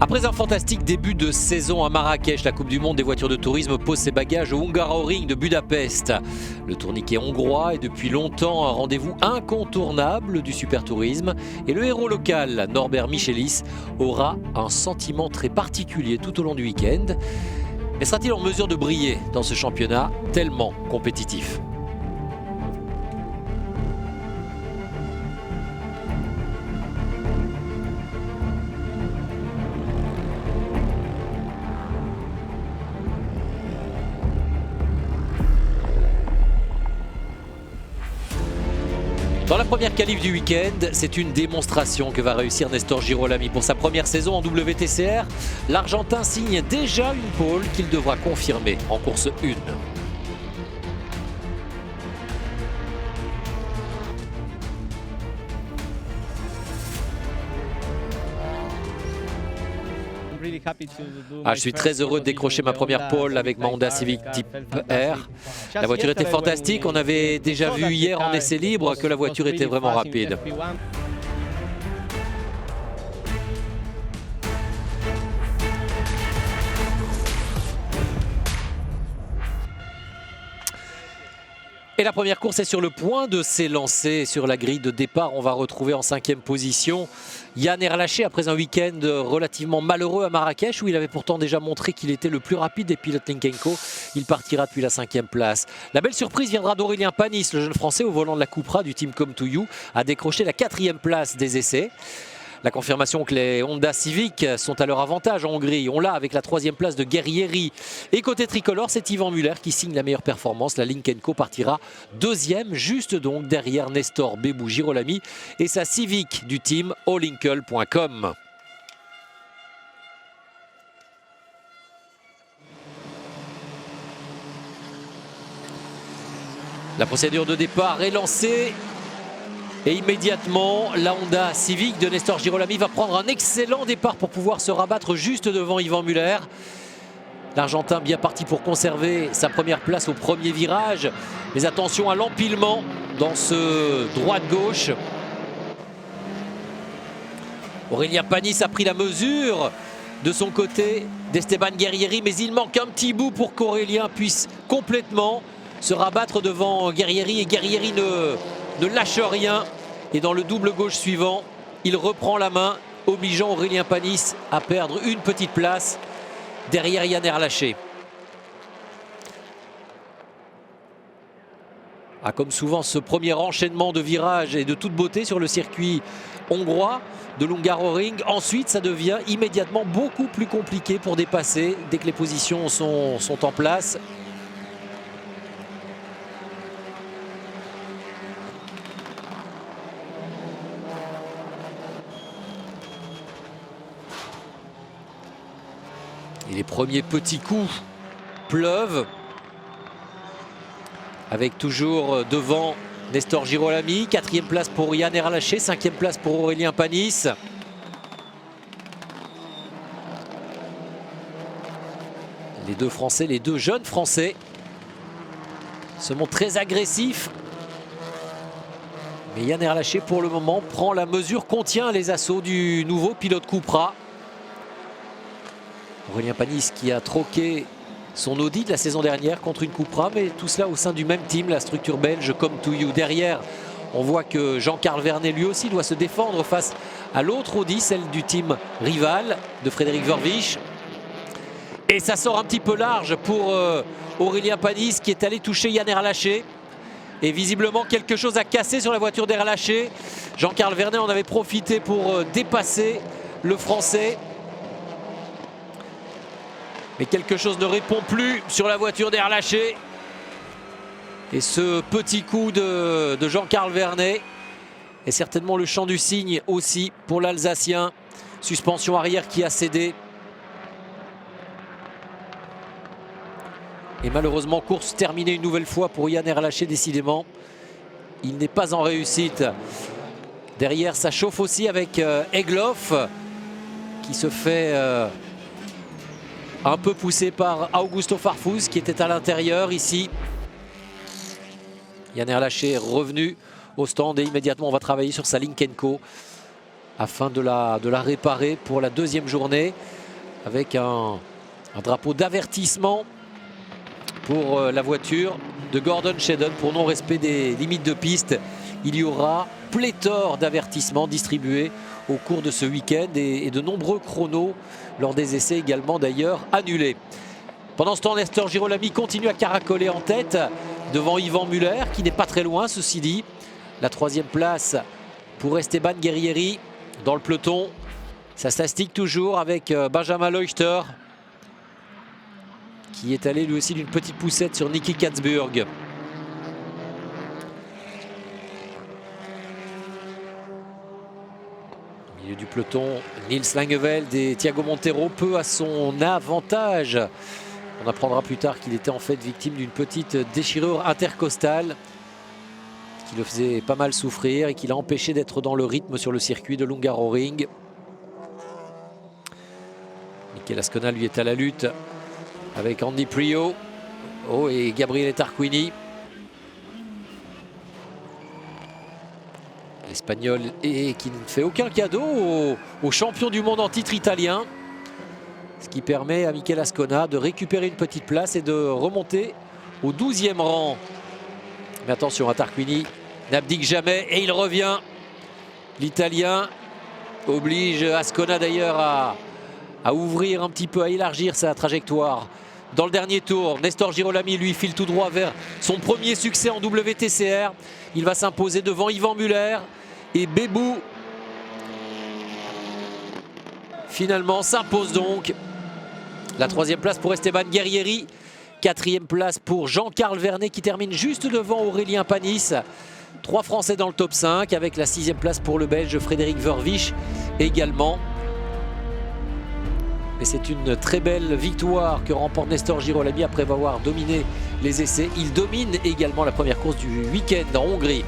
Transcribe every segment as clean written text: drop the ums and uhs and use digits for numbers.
Après un fantastique début de saison à Marrakech, la Coupe du Monde des voitures de tourisme pose ses bagages au Hungaroring de Budapest. Le tourniquet hongrois est depuis longtemps un rendez-vous incontournable du supertourisme et le héros local, Norbert Michelis, aura un sentiment très particulier tout au long du week-end. Mais sera-t-il en mesure de briller dans ce championnat tellement compétitif ? Dans la première qualif du week-end, c'est une démonstration que va réussir Nestor Girolami. Pour sa première saison en WTCR, l'Argentin signe déjà une pole qu'il devra confirmer en course 1. Je suis très heureux de décrocher ma première pole avec ma Honda Civic Type R. La voiture était fantastique, on avait déjà vu hier en essai libre que la voiture était vraiment rapide. Et la première course est sur le point de s'élancer sur la grille de départ. On va retrouver en 5e position Yann Erlaché après un week-end relativement malheureux à Marrakech où il avait pourtant déjà montré qu'il était le plus rapide des pilotes Linkenko. Il partira depuis la 5e place. La belle surprise viendra d'Aurélien Panis, le jeune français au volant de la Cupra du team Come2You, a décroché la 4e place des essais. La confirmation que les Honda Civic sont à leur avantage en Hongrie. On l'a avec la 3e place de Guerrieri. Et côté tricolore, c'est Yvan Muller qui signe la meilleure performance. La Linkenko partira 2e, juste donc derrière Nestor Bébou Girolami et sa Civic du team allinkle.com. La procédure de départ est lancée. Et immédiatement, la Honda Civic de Nestor Girolami va prendre un excellent départ pour pouvoir se rabattre juste devant Yvan Muller. L'Argentin bien parti pour conserver sa première place au premier virage. Mais attention à l'empilement dans ce droite-gauche. Aurélien Panis a pris la mesure de son côté d'Esteban Guerrieri. Mais il manque un petit bout pour qu'Aurélien puisse complètement se rabattre devant Guerrieri. Et Guerrieri ne lâche rien et dans le double gauche suivant, il reprend la main, obligeant Aurélien Panis à perdre une petite place derrière Yann Erlaché. Comme souvent, ce premier enchaînement de virages est de toute beauté sur le circuit hongrois de l'Hungaroring. Ensuite, ça devient immédiatement beaucoup plus compliqué pour dépasser dès que les positions sont en place. Et les premiers petits coups pleuvent. Avec toujours devant Nestor Girolami. 4e place pour Yann Erlaché. 5e place pour Aurélien Panis. Les deux Français, les deux jeunes Français se montrent très agressifs. Mais Yann Erlaché pour le moment prend la mesure, contient les assauts du nouveau pilote Cupra. Aurélien Panis qui a troqué son Audi de la saison dernière contre une Cupra, mais tout cela au sein du même team, la structure belge Come2You. Derrière, on voit que Jean-Carl Vernet lui aussi doit se défendre face à l'autre Audi, celle du team rival de Frédéric Vervisch. Et ça sort un petit peu large pour Aurélien Panis qui est allé toucher Yann Erlaché. Et visiblement quelque chose a cassé sur la voiture d'Erlaché. Jean-Carl Vernet en avait profité pour dépasser le Français. Mais quelque chose ne répond plus sur la voiture d'Erlaché. Et ce petit coup de Jean-Carl Vernet est certainement le chant du cygne aussi pour l'Alsacien. Suspension arrière qui a cédé. Et malheureusement, course terminée une nouvelle fois pour Yann Erlaché, décidément. Il n'est pas en réussite. Derrière, ça chauffe aussi avec Egloff qui se fait un peu poussé par Augusto Farfus qui était à l'intérieur ici. Yann Erlaché est revenu au stand et immédiatement on va travailler sur sa Linkenko afin de la réparer pour la deuxième journée avec un drapeau d'avertissement pour la voiture de Gordon Shedden pour non-respect des limites de piste. Il y aura pléthore d'avertissements distribués au cours de ce week-end et de nombreux chronos lors des essais également d'ailleurs annulés. Pendant ce temps, Nestor Girolami continue à caracoler en tête devant Yvan Muller qui n'est pas très loin, ceci dit. La troisième place pour Esteban Guerrieri dans le peloton. Ça s'astique toujours avec Benjamin Leuchter qui est allé lui aussi d'une petite poussette sur Niki Katzburg. Au milieu du peloton, Nils Langeveld et Thiago Montero, peu à son avantage. On apprendra plus tard qu'il était en fait victime d'une petite déchirure intercostale qui le faisait pas mal souffrir et qui l'a empêché d'être dans le rythme sur le circuit de l'Hungaroring. Mikel Ascona lui est à la lutte avec Andy Priaulx et Gabriele Tarquini. L'Espagnol qui ne fait aucun cadeau au champion du monde en titre italien. Ce qui permet à Mikel Ascona de récupérer une petite place et de remonter au 12e rang. Mais attention à Tarquini, n'abdique jamais et il revient. L'Italien oblige Ascona d'ailleurs à ouvrir un petit peu, à élargir sa trajectoire. Dans le dernier tour, Nestor Girolami lui file tout droit vers son premier succès en WTCR. Il va s'imposer devant Yvan Muller et Bebou. Finalement s'impose donc. La troisième place pour Esteban Guerrieri. Quatrième place pour Jean-Carl Vernet qui termine juste devant Aurélien Panis. 3 Français dans le top 5 avec la 6e place pour le Belge Frédéric Verwisch également. Mais c'est une très belle victoire que remporte Nestor Girolami après avoir dominé les essais. Il domine également la première course du week-end en Hongrie.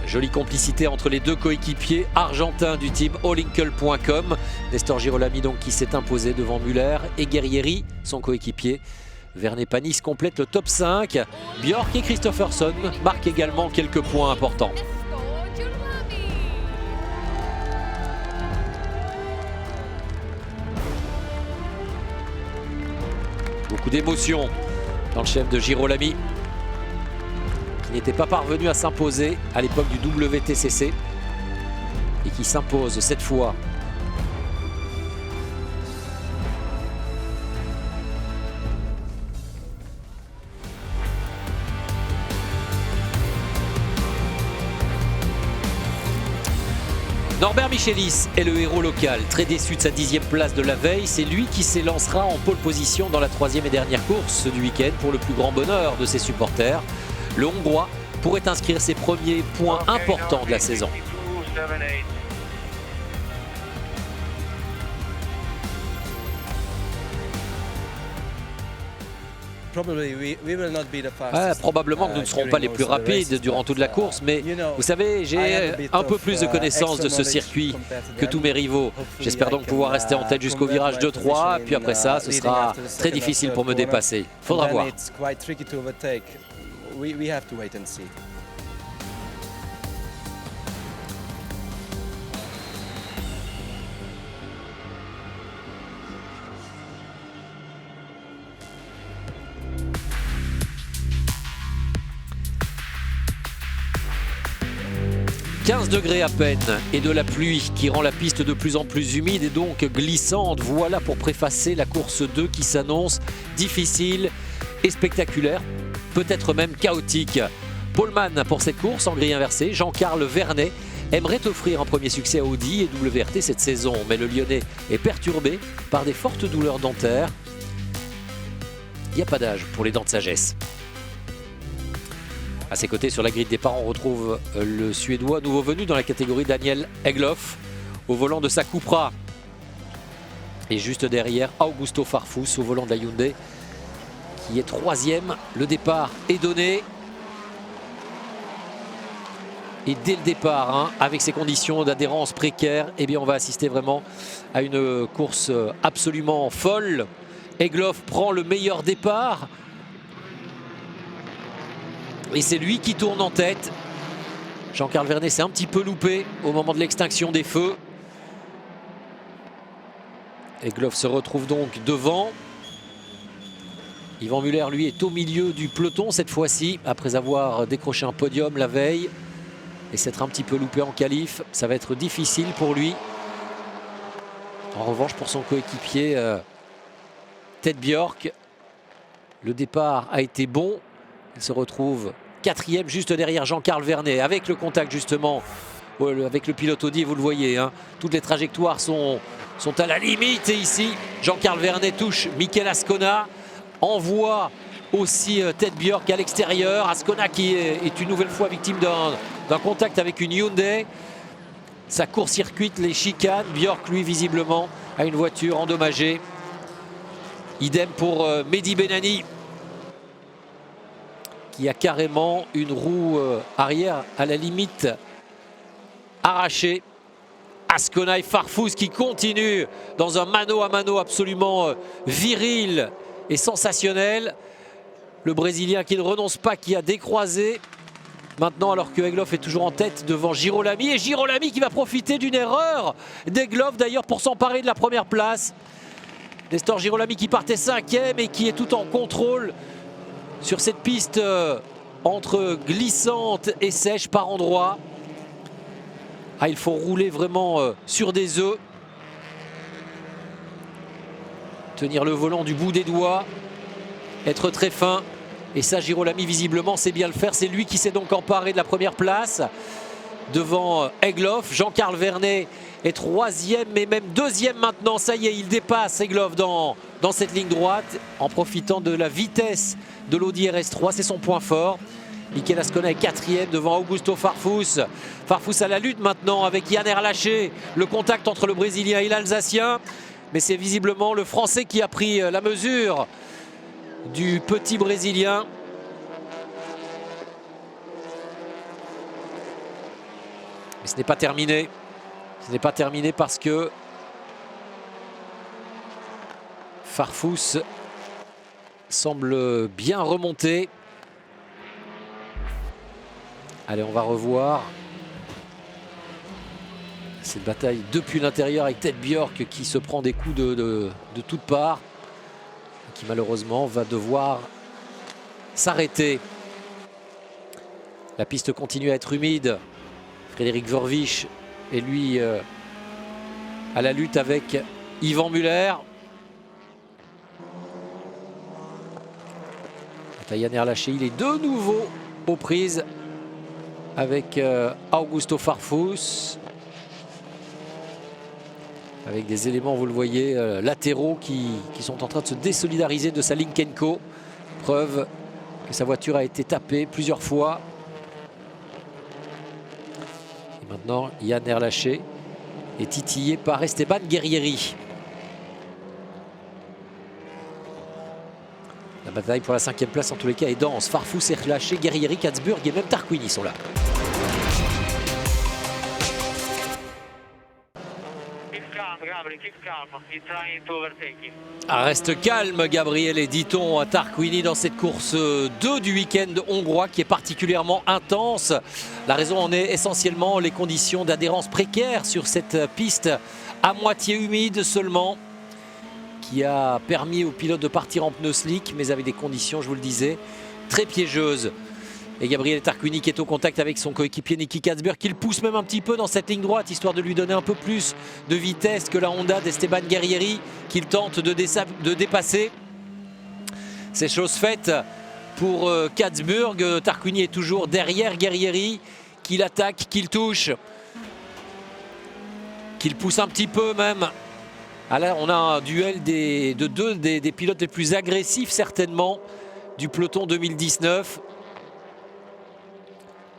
Jolie complicité entre les deux coéquipiers argentins du team allinkle.com. Nestor Girolami donc qui s'est imposé devant Muller et Guerrieri, son coéquipier. Vernet Panis complète le top 5. Björk et Kristoffersson marquent également quelques points importants. Beaucoup d'émotions dans le chef de Girolami, qui n'était pas parvenu à s'imposer à l'époque du WTCC et qui s'impose cette fois. Norbert Michelis est le héros local, très déçu de sa 10e place de la veille. C'est lui qui s'élancera en pole position dans la 3e et dernière course du week-end pour le plus grand bonheur de ses supporters. Le Hongrois pourrait inscrire ses premiers points importants de la saison. Probablement que nous ne serons pas les plus rapides durant toute la course, mais vous savez, j'ai un peu plus de connaissance de ce circuit que tous mes rivaux. J'espère donc pouvoir rester en tête jusqu'au virage 2-3, puis après ça, ce sera très difficile pour me dépasser. Faudra voir. We have to wait and see. « 15 degrés à peine et de la pluie qui rend la piste de plus en plus humide et donc glissante. Voilà pour préfacer la course 2 qui s'annonce difficile et spectaculaire, peut-être même chaotique. Poleman pour cette course en grille inversée. Jean-Carl Vernet aimerait offrir un premier succès à Audi et WRT cette saison, mais le Lyonnais est perturbé par des fortes douleurs dentaires. Il n'y a pas d'âge pour les dents de sagesse. À ses côtés, sur la grille de départ, on retrouve le Suédois nouveau venu dans la catégorie Daniel Egloff au volant de sa Cupra. Et juste derrière, Augusto Farfus au volant de la Hyundai qui est 3e. Le départ est donné. Et dès le départ, hein, avec ces conditions d'adhérence précaires, eh bien on va assister vraiment à une course absolument folle. Egloff prend le meilleur départ. Et c'est lui qui tourne en tête. Jean-Carl Vernet s'est un petit peu loupé au moment de l'extinction des feux. Egloff se retrouve donc devant. Yvan Muller, lui, est au milieu du peloton cette fois-ci, après avoir décroché un podium la veille. Et s'être un petit peu loupé en qualif, ça va être difficile pour lui. En revanche, pour son coéquipier Ted Bjork, le départ a été bon. Il se retrouve 4e juste derrière Jean-Carl Vernet, avec le contact justement avec le pilote Audi, vous le voyez. Hein, toutes les trajectoires sont à la limite. Et ici, Jean-Carl Vernet touche Mikel Ascona, envoie aussi Ted Bjork à l'extérieur. Ascona qui est une nouvelle fois victime d'un contact avec une Hyundai. Ça court-circuite les chicanes. Bjork, lui, visiblement, a une voiture endommagée. Idem pour Mehdi Benani, qui a carrément une roue arrière à la limite arrachée. Ascona et Farfus qui continuent dans un mano à mano absolument viril et sensationnel. Le Brésilien qui ne renonce pas, qui a décroisé. Maintenant, alors que Egloff est toujours en tête devant Girolami. Et Girolami qui va profiter d'une erreur d'Egloff d'ailleurs pour s'emparer de la première place. Nestor Girolami qui partait 5e et qui est tout en contrôle sur cette piste entre glissante et sèche par endroits. Ah, il faut rouler vraiment sur des œufs. Tenir le volant du bout des doigts. Être très fin. Et ça, Girolami, visiblement, sait bien le faire. C'est lui qui s'est donc emparé de la première place devant Egloff. Jean-Carl Vernet est 3e, mais même 2e maintenant. Ça y est, il dépasse Egloff dans cette ligne droite en profitant de la vitesse de l'Audi RS3. C'est son point fort. Mikel Ascona est 4e devant Augusto Farfus. Farfus à la lutte maintenant avec Yann Erlaché. Le contact entre le Brésilien et l'Alsacien. Mais c'est visiblement le Français qui a pris la mesure du petit Brésilien. Mais ce n'est pas terminé. Ce n'est pas terminé parce que Farfus semble bien remonter. Allez, on va revoir cette bataille depuis l'intérieur avec Ted Bjork qui se prend des coups de toutes parts. Qui malheureusement va devoir s'arrêter. La piste continue à être humide. Frédéric Vervisch est lui à la lutte avec Yvan Muller. Yann Erlaché, il est de nouveau aux prises avec Augusto Farfus. Avec des éléments, vous le voyez, latéraux qui sont en train de se désolidariser de sa Lynk & Co. Preuve que sa voiture a été tapée plusieurs fois. Et maintenant, Yann Erlaché est titillé par Esteban Guerrieri. La bataille pour la 5e place, en tous les cas, est dense. Farfus, Erlaché, Guerrieri, Katzburg et même Tarquini sont là. Reste calme, Gabriele, dit-on à Tarquini dans cette course 2 du week-end hongrois qui est particulièrement intense. La raison en est essentiellement les conditions d'adhérence précaires sur cette piste à moitié humide seulement, qui a permis aux pilotes de partir en pneus slick, mais avec des conditions, je vous le disais, très piégeuses. Et Gabriele Tarquini qui est au contact avec son coéquipier Niki Katzburg, qui le pousse même un petit peu dans cette ligne droite, histoire de lui donner un peu plus de vitesse que la Honda d'Esteban Guerrieri, qu'il tente de dépasser. C'est chose faite pour Katzburg. Tarquini est toujours derrière Guerrieri, qui l'attaque, qui le touche, qui le pousse un petit peu même. Ah là, on a un duel de deux des pilotes les plus agressifs certainement du peloton 2019.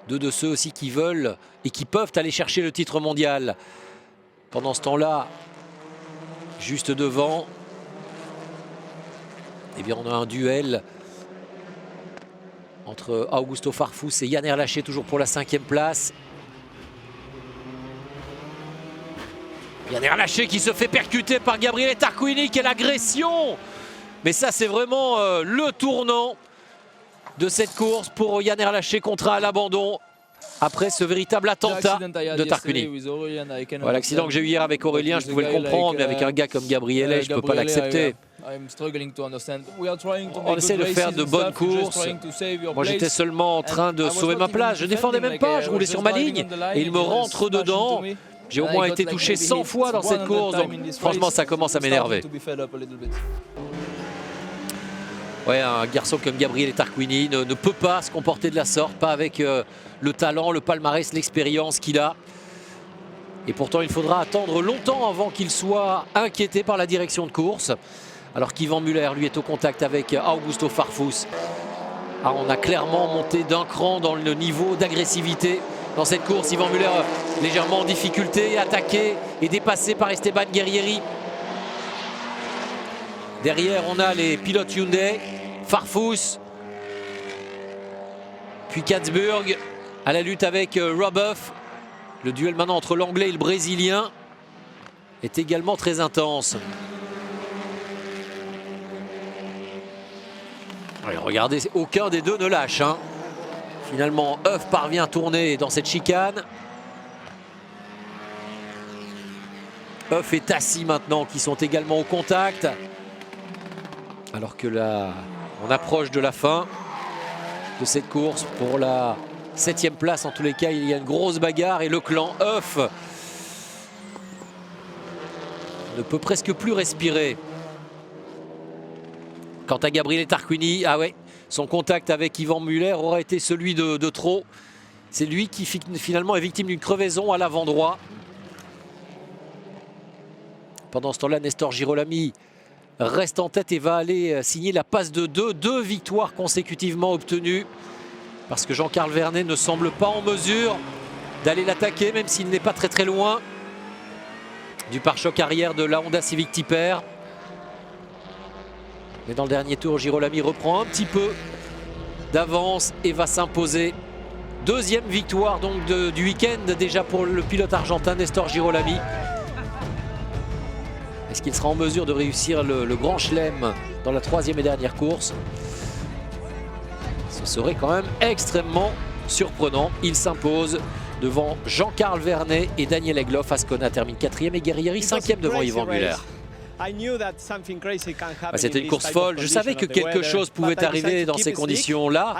Deux de ceux aussi qui veulent et qui peuvent aller chercher le titre mondial. Pendant ce temps-là, juste devant, eh bien on a un duel entre Augusto Farfus et Yann Erlaché, toujours pour la 5e place. Yann Erlaché qui se fait percuter par Gabriele Tarquini, quelle agression! Mais ça c'est vraiment le tournant de cette course pour Yann Erlaché, contrat à l'abandon après ce véritable attentat de Tarquini. Voilà, l'accident que j'ai eu hier avec Aurélien, je pouvais le comprendre, mais avec un gars comme Gabriele, je ne peux pas l'accepter. On essaie de faire de bonnes courses. Moi j'étais seulement en train de sauver ma place, je défendais même pas, je roulais sur ma ligne et il me rentre dedans. J'ai au moins été touché 100 fois dans cette course, donc franchement ça commence à m'énerver. Ouais, un garçon comme Gabriele Tarquini ne peut pas se comporter de la sorte, pas avec le talent, le palmarès, l'expérience qu'il a. Et pourtant, il faudra attendre longtemps avant qu'il soit inquiété par la direction de course. Alors qu'Ivan Müller, lui, est au contact avec Augusto Farfus. Ah, on a clairement monté d'un cran dans le niveau d'agressivité dans cette course. Ivan Müller légèrement en difficulté, attaqué et dépassé par Esteban Guerrieri. Derrière, on a les pilotes Hyundai, Farfus, puis Katzburg à la lutte avec Robuff. Le duel maintenant entre l'anglais et le brésilien est également très intense. Ouais, regardez, aucun des deux ne lâche. Finalement, Huff parvient à tourner dans cette chicane. Huff et Tassi maintenant qui sont également au contact. Alors que là, on approche de la fin de cette course pour la 7e place. En tous les cas, il y a une grosse bagarre et le clan Huff ne peut presque plus respirer. Quant à Gabriele Tarquini, ah ouais, son contact avec Ivan Müller aura été celui de trop. C'est lui qui finalement est victime d'une crevaison à l'avant droit. Pendant ce temps-là, Nestor Girolami reste en tête et va aller signer la passe de deux victoires consécutivement obtenues. Parce que Jean-Carl Vernet ne semble pas en mesure d'aller l'attaquer, même s'il n'est pas très loin du pare-choc arrière de la Honda Civic Type-R. Mais dans le dernier tour, Girolami reprend un petit peu d'avance et va s'imposer. Deuxième victoire donc du week-end déjà pour le pilote argentin Nestor Girolami. Est-ce qu'il sera en mesure de réussir le Grand Chelem dans la 3e et dernière course? Ce serait quand même extrêmement surprenant. Il s'impose devant Jean-Carl Vernet et Daniel Egloff. Ascona termine 4e et Guerrieri 5e devant Ivan Müller. C'était une course folle. Je savais que quelque chose pouvait arriver dans ces conditions-là.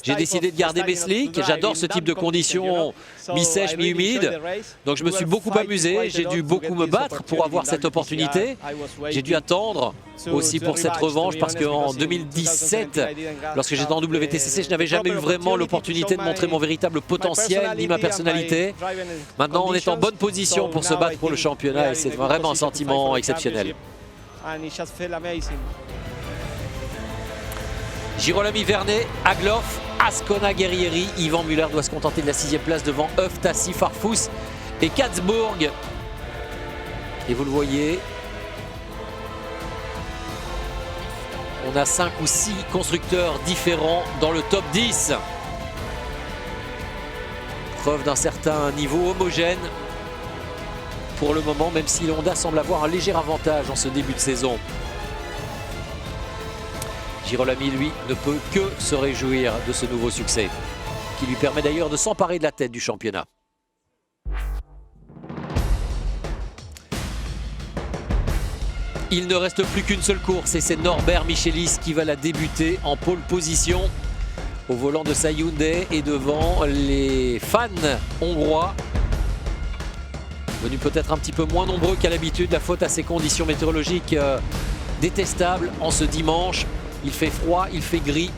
J'ai décidé de garder mes slicks. J'adore ce type de conditions mi-sèche, mi-humide. Donc je me suis beaucoup amusé. J'ai dû beaucoup me battre pour avoir cette opportunité. J'ai dû attendre aussi pour cette revanche parce qu'en 2017, lorsque j'étais en WTCC, je n'avais jamais eu vraiment l'opportunité de montrer mon véritable potentiel ni ma personnalité. Maintenant, on est en bonne position pour se battre pour le championnat et c'est vraiment un sentiment exceptionnel. Girolami, Vernet, Agloff, Ascona, Guerrieri. Ivan Müller doit se contenter de la 6e place devant Huff, Tassi, Farfus et Katzburg. Et vous le voyez, on a 5 ou 6 constructeurs différents dans le top 10. Preuve d'un certain niveau homogène pour le moment, même si Honda semble avoir un léger avantage en ce début de saison. Girolami, lui, ne peut que se réjouir de ce nouveau succès, qui lui permet d'ailleurs de s'emparer de la tête du championnat. Il ne reste plus qu'une seule course et c'est Norbert Michelis qui va la débuter en pole position au volant de sa Hyundai et devant les fans hongrois. Venus peut-être un petit peu moins nombreux qu'à l'habitude, la faute à ces conditions météorologiques détestables en ce dimanche. Il fait froid, il fait gris,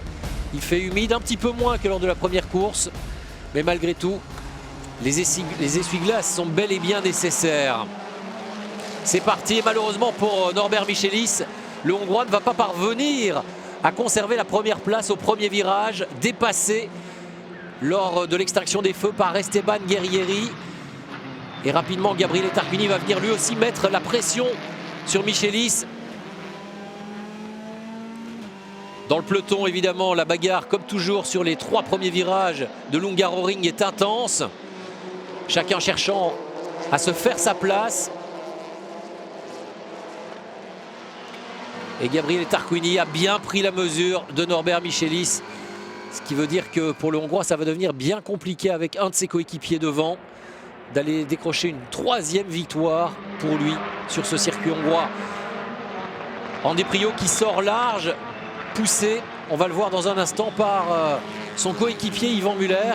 il fait humide, un petit peu moins que lors de la première course. Mais malgré tout, les essuie-glaces sont bel et bien nécessaires. C'est parti et malheureusement pour Norbert Michelis, le Hongrois ne va pas parvenir à conserver la première place au premier virage, dépassé lors de l'extinction des feux par Esteban Guerrieri. Et rapidement, Gabriele Tarquini va venir lui aussi mettre la pression sur Michelis. Dans le peloton, évidemment, la bagarre, comme toujours, sur les 3 premiers virages de l'Hungaroring est intense. Chacun cherchant à se faire sa place. Et Gabriele Tarquini a bien pris la mesure de Norbert Michelis. Ce qui veut dire que pour le Hongrois, ça va devenir bien compliqué avec un de ses coéquipiers devant d'aller décrocher une 3e victoire pour lui sur ce circuit hongrois. Andy Priaulx qui sort large, poussé, on va le voir dans un instant, par son coéquipier Yvan Muller.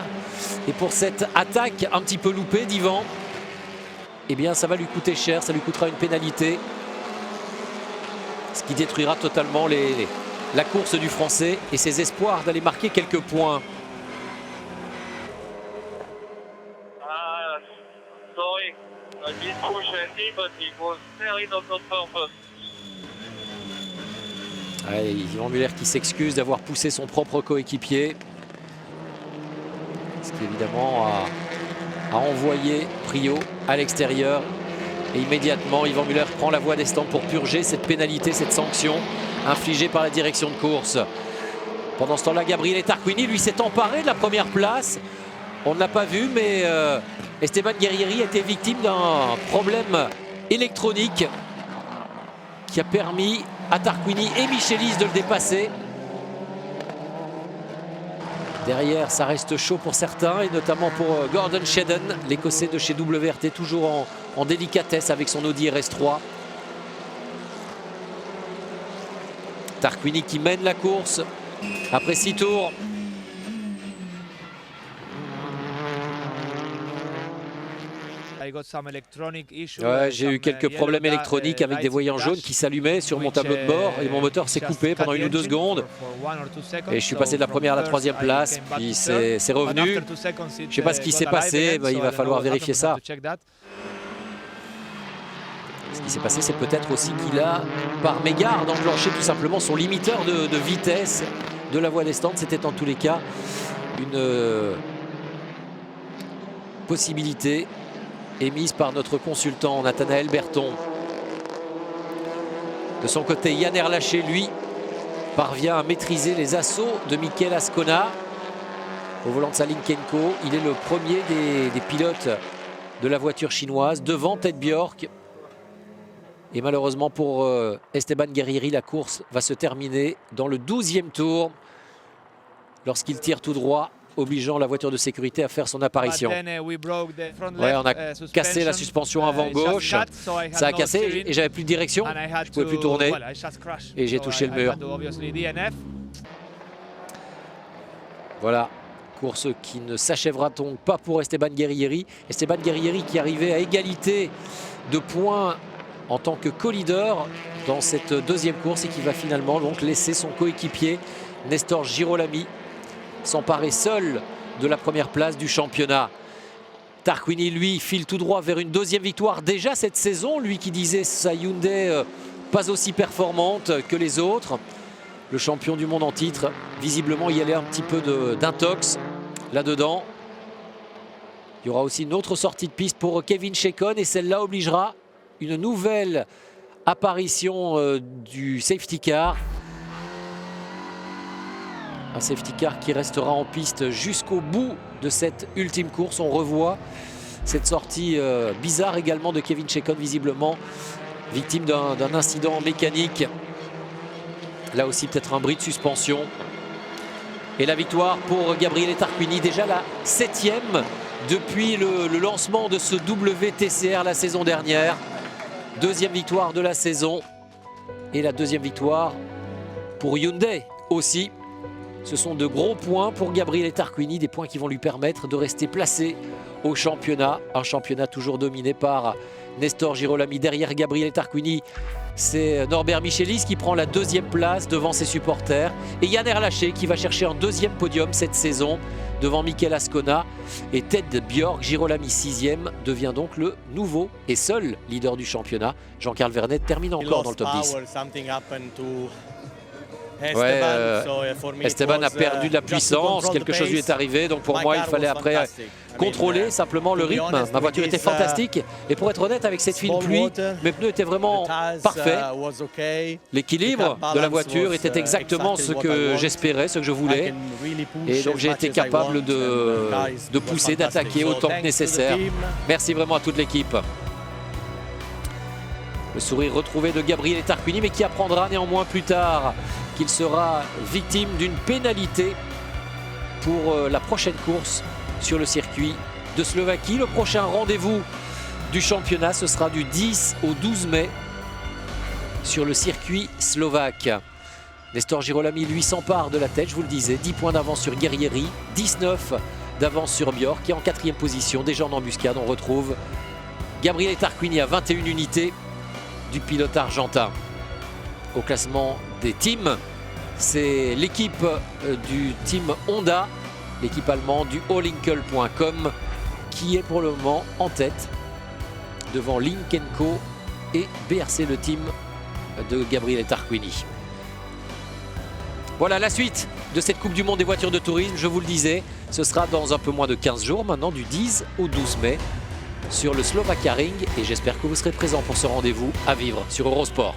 Et pour cette attaque un petit peu loupée d'Yvan, eh bien ça va lui coûter cher, ça lui coûtera une pénalité. Ce qui détruira totalement la course du Français et ses espoirs d'aller marquer quelques points. Sorry, I did push Andy, but he was very not on purpose. Allez, Yvan Muller qui s'excuse d'avoir poussé son propre coéquipier. Ce qui évidemment a envoyé Priaulx à l'extérieur. Et immédiatement, Yvan Muller prend la voie des stands pour purger cette pénalité, cette sanction infligée par la direction de course. Pendant ce temps-là, Gabriele Tarquini, lui, s'est emparé de la première place. On ne l'a pas vu, mais Esteban Guerrieri a été victime d'un problème électronique qui a permis à Tarquini et Michelis de le dépasser. Derrière, ça reste chaud pour certains, et notamment pour Gordon Shedden, l'Écossais de chez WRT, toujours en délicatesse avec son Audi RS3. Tarquini qui mène la course après 6 tours. Ouais, j'ai eu quelques problèmes électroniques avec des voyants jaunes qui s'allumaient sur mon tableau de bord et mon moteur s'est coupé pendant 1 ou 2 secondes. Et je suis passé de la première à la 3e place, puis c'est revenu. Je ne sais pas ce qui s'est passé, il va falloir vérifier ça. Ce qui s'est passé, c'est peut-être aussi qu'il a, par mégarde, enclenché tout simplement son limiteur de vitesse de la voie des stands. C'était en tous les cas une possibilité émise par notre consultant Nathanaël Berton. De son côté, Yann Erlaché, lui, parvient à maîtriser les assauts de Mikel Ascona au volant de sa Linkenko. Il est le premier des pilotes de la voiture chinoise devant Ted Bjork. Et malheureusement pour Esteban Guerrieri, la course va se terminer dans le 12e tour lorsqu'il tire tout droit, obligeant la voiture de sécurité à faire son apparition. Ouais, on a cassé la suspension avant gauche, ça a cassé et j'avais plus de direction, je pouvais plus tourner et j'ai touché le mur. Voilà, course qui ne s'achèvera donc pas pour Esteban Guerrieri. Esteban Guerrieri qui arrivait à égalité de points en tant que co-leader dans cette 2e course et qui va finalement donc laisser son coéquipier Nestor Girolami s'emparer seul de la première place du championnat. Tarquini, lui, file tout droit vers une 2e victoire déjà cette saison. Lui qui disait sa Hyundai pas aussi performante que les autres. Le champion du monde en titre, visiblement, il y allait un petit peu d'intox là-dedans. Il y aura aussi une autre sortie de piste pour Kevin Chekon et celle-là obligera une nouvelle apparition du safety car. Un safety car qui restera en piste jusqu'au bout de cette ultime course. On revoit cette sortie bizarre également de Kevin Chekon, visiblement victime d'un incident mécanique. Là aussi peut-être un bris de suspension. Et la victoire pour Gabriele Tarquini, déjà la 7e depuis le lancement de ce WTCR la saison dernière. 2e victoire de la saison et la 2e victoire pour Hyundai aussi. Ce sont de gros points pour Gabriele Tarquini, des points qui vont lui permettre de rester placé au championnat. Un championnat toujours dominé par Nestor Girolami. Derrière Gabriele Tarquini, c'est Norbert Michelis qui prend la 2e place devant ses supporters. Et Yann Erlaché qui va chercher un 2e podium cette saison devant Mikel Ascona. Et Ted Bjork, Girolami 6e, devient donc le nouveau et seul leader du championnat. Jean-Carl Vernet termine encore dans le top 10. Ouais, Esteban a perdu de la puissance, quelque chose lui est arrivé, donc pour moi il fallait après contrôler simplement le rythme. Ma voiture était fantastique et pour être honnête avec cette fine pluie, mes pneus étaient vraiment parfaits. L'équilibre de la voiture était exactement ce que j'espérais, ce que je voulais. Et donc j'ai été capable de pousser, d'attaquer autant que nécessaire. Merci vraiment à toute l'équipe. Le sourire retrouvé de Gabriele Tarquini, mais qui apprendra néanmoins plus tard qu'il sera victime d'une pénalité pour la prochaine course sur le circuit de Slovaquie. Le prochain rendez-vous du championnat, ce sera du 10 au 12 mai sur le circuit slovaque. Nestor Girolami, lui, s'empare de la tête, je vous le disais, 10 points d'avance sur Guerrieri, 19 d'avance sur Björk, qui est en 4e position, déjà en embuscade. On retrouve Gabriele Tarquini à 21 unités du pilote argentin. Au classement des teams, c'est l'équipe du team Honda, l'équipe allemande du allinkel.com, qui est pour le moment en tête devant Lynk & Co et BRC, le team de Gabriele Tarquini. Voilà la suite de cette Coupe du Monde des voitures de tourisme. Je vous le disais, ce sera dans un peu moins de 15 jours maintenant, du 10 au 12 mai sur le Slovakia Ring, et j'espère que vous serez présents pour ce rendez-vous à vivre sur Eurosport.